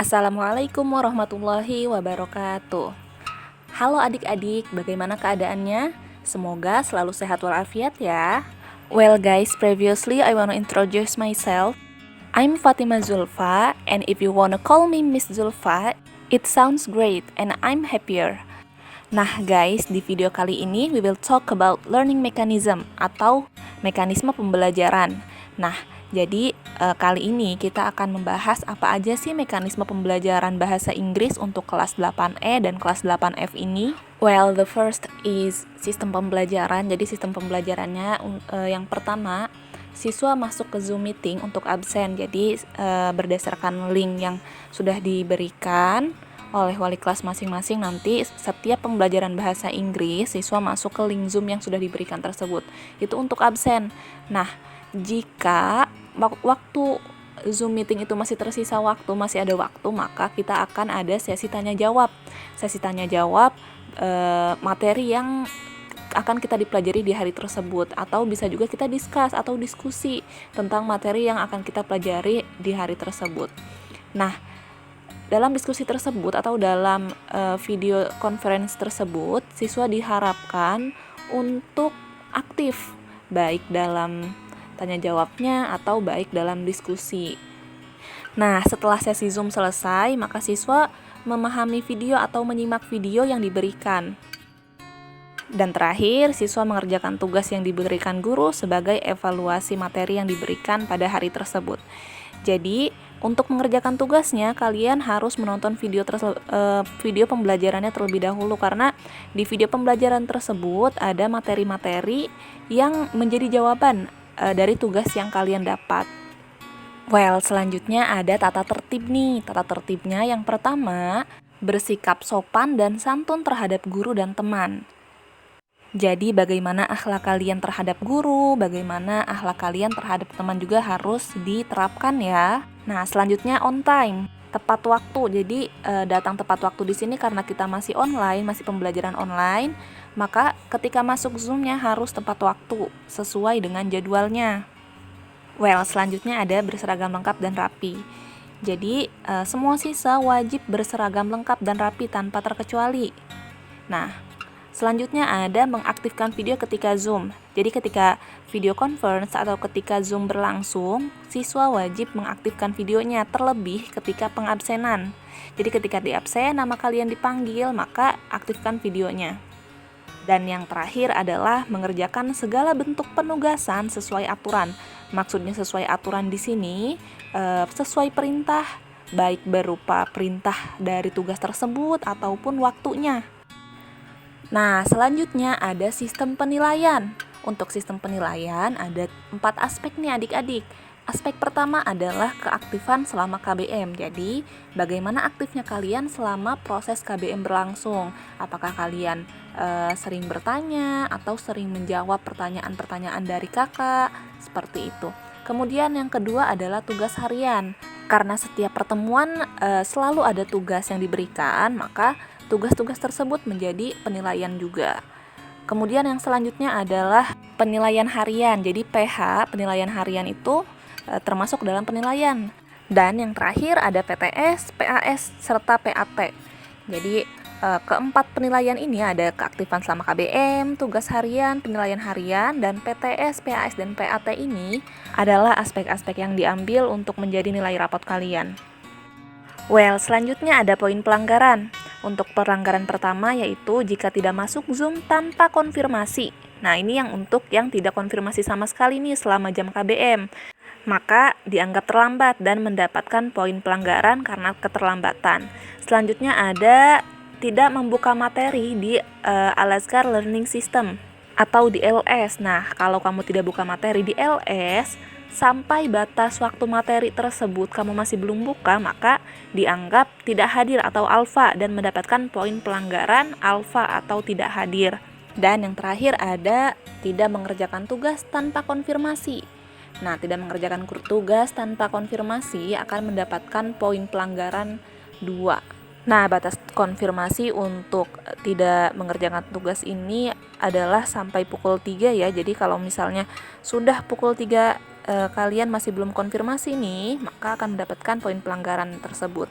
Assalamualaikum warahmatullahi wabarakatuh. Halo adik-adik, bagaimana keadaannya? Semoga selalu sehat walafiat ya. Well guys, previously I want to introduce myself. I'm Fatima Zulfa, and if you want to call me Miss Zulfa, it sounds great and I'm happier. Nah guys, di video kali ini we will talk about learning mechanism atau mekanisme pembelajaran. Nah, jadi kali ini kita akan membahas apa aja sih mekanisme pembelajaran bahasa Inggris untuk kelas 8E dan kelas 8F ini. Well, the first is sistem pembelajaran. Jadi sistem pembelajarannya yang pertama, siswa masuk ke Zoom meeting untuk absen. Jadi berdasarkan link yang sudah diberikan oleh wali kelas masing-masing, nanti setiap pembelajaran bahasa Inggris siswa masuk ke link Zoom yang sudah diberikan tersebut. Itu untuk absen. Nah, jika waktu Zoom meeting itu masih tersisa waktu, masih ada waktu, maka kita akan ada sesi tanya jawab. Sesi tanya jawab materi yang akan kita dipelajari di hari tersebut, atau bisa juga kita discuss atau diskusi tentang materi yang akan kita pelajari di hari tersebut. Nah, dalam diskusi tersebut atau dalam video conference tersebut, siswa diharapkan untuk aktif, baik dalam tanya jawabnya atau baik dalam diskusi. Nah, setelah sesi Zoom selesai, maka siswa memahami video atau menyimak video yang diberikan. Dan terakhir, siswa mengerjakan tugas yang diberikan guru sebagai evaluasi materi yang diberikan pada hari tersebut. Jadi, untuk mengerjakan tugasnya, kalian harus menonton video pembelajarannya terlebih dahulu, karena di video pembelajaran tersebut ada materi-materi yang menjadi jawaban dari tugas yang kalian dapat. Well, selanjutnya ada tata tertib nih. Tata tertibnya yang pertama, bersikap sopan dan santun terhadap guru dan teman. Jadi bagaimana akhlak kalian terhadap guru, bagaimana akhlak kalian terhadap teman juga harus diterapkan ya. Nah, selanjutnya on time, tepat waktu. Jadi datang tepat waktu di sini karena kita masih online, masih pembelajaran online, maka ketika masuk Zoom-nya harus tepat waktu sesuai dengan jadwalnya. Well, selanjutnya ada berseragam lengkap dan rapi. Jadi semua siswa wajib berseragam lengkap dan rapi tanpa terkecuali. Nah, selanjutnya ada mengaktifkan video ketika Zoom. Jadi ketika video conference atau ketika Zoom berlangsung, siswa wajib mengaktifkan videonya, terlebih ketika pengabsenan. Jadi ketika di absen, nama kalian dipanggil, maka aktifkan videonya. Dan yang terakhir adalah mengerjakan segala bentuk penugasan sesuai aturan. Maksudnya sesuai aturan di sini, sesuai perintah, baik berupa perintah dari tugas tersebut ataupun waktunya. Nah, selanjutnya ada sistem penilaian. Untuk sistem penilaian ada 4 aspek nih adik-adik. Aspek pertama adalah keaktifan selama KBM. Jadi, bagaimana aktifnya kalian selama proses KBM berlangsung? Apakah kalian sering bertanya atau sering menjawab pertanyaan-pertanyaan dari kakak? Seperti itu. Kemudian yang kedua adalah tugas harian. Karena setiap pertemuan selalu ada tugas yang diberikan, maka tugas-tugas tersebut menjadi penilaian juga. Kemudian yang selanjutnya adalah penilaian harian. Jadi PH, penilaian harian itu termasuk dalam penilaian. Dan yang terakhir ada PTS, PAS, serta PAT. Jadi keempat penilaian ini ada keaktifan selama KBM, tugas harian, penilaian harian, dan PTS, PAS, dan PAT ini adalah aspek-aspek yang diambil untuk menjadi nilai rapot kalian. Well, selanjutnya ada poin pelanggaran. Untuk pelanggaran pertama yaitu jika tidak masuk Zoom tanpa konfirmasi. Nah, ini yang untuk yang tidak konfirmasi sama sekali nih selama jam KBM. Maka dianggap terlambat dan mendapatkan poin pelanggaran karena keterlambatan. Selanjutnya ada tidak membuka materi di Al-Azkar Learning System atau di LS. Nah, kalau kamu tidak buka materi di LS, sampai batas waktu materi tersebut kamu masih belum buka, maka dianggap tidak hadir atau alfa dan mendapatkan poin pelanggaran alfa atau tidak hadir. Dan yang terakhir ada tidak mengerjakan tugas tanpa konfirmasi. Nah, tidak mengerjakan tugas tanpa konfirmasi akan mendapatkan poin pelanggaran 2. Nah, batas konfirmasi untuk tidak mengerjakan tugas ini adalah sampai pukul 3 ya. Jadi kalau misalnya sudah pukul 3 kalian masih belum konfirmasi nih, maka akan mendapatkan poin pelanggaran tersebut.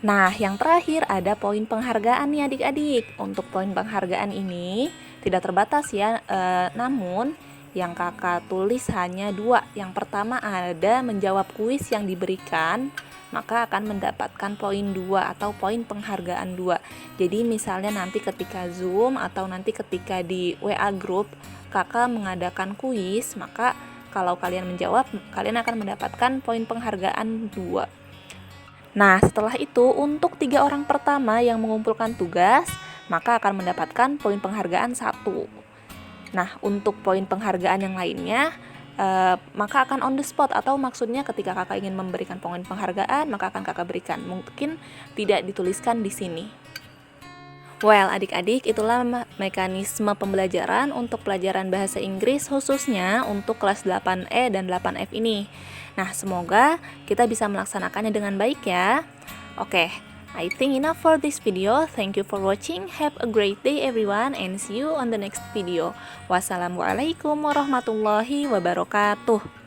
Nah, yang terakhir ada poin penghargaan nih adik-adik. Untuk poin penghargaan ini tidak terbatas ya, namun yang kakak tulis hanya 2. Yang pertama ada menjawab kuis yang diberikan, maka akan mendapatkan poin 2 atau poin penghargaan 2. Jadi misalnya nanti ketika Zoom atau nanti ketika di WA group kakak mengadakan kuis, maka kalau kalian menjawab, kalian akan mendapatkan poin penghargaan 2. Nah, setelah itu untuk 3 orang pertama yang mengumpulkan tugas, maka akan mendapatkan poin penghargaan 1. Nah, untuk poin penghargaan yang lainnya, maka akan on the spot, atau maksudnya ketika kakak ingin memberikan poin penghargaan, maka akan kakak berikan. Mungkin tidak dituliskan di sini. Well, adik-adik, itulah mekanisme pembelajaran untuk pelajaran bahasa Inggris khususnya untuk kelas 8E dan 8F ini. Nah, semoga kita bisa melaksanakannya dengan baik ya. Oke, I think enough for this video. Thank you for watching. Have a great day everyone and see you on the next video. Wassalamualaikum warahmatullahi wabarakatuh.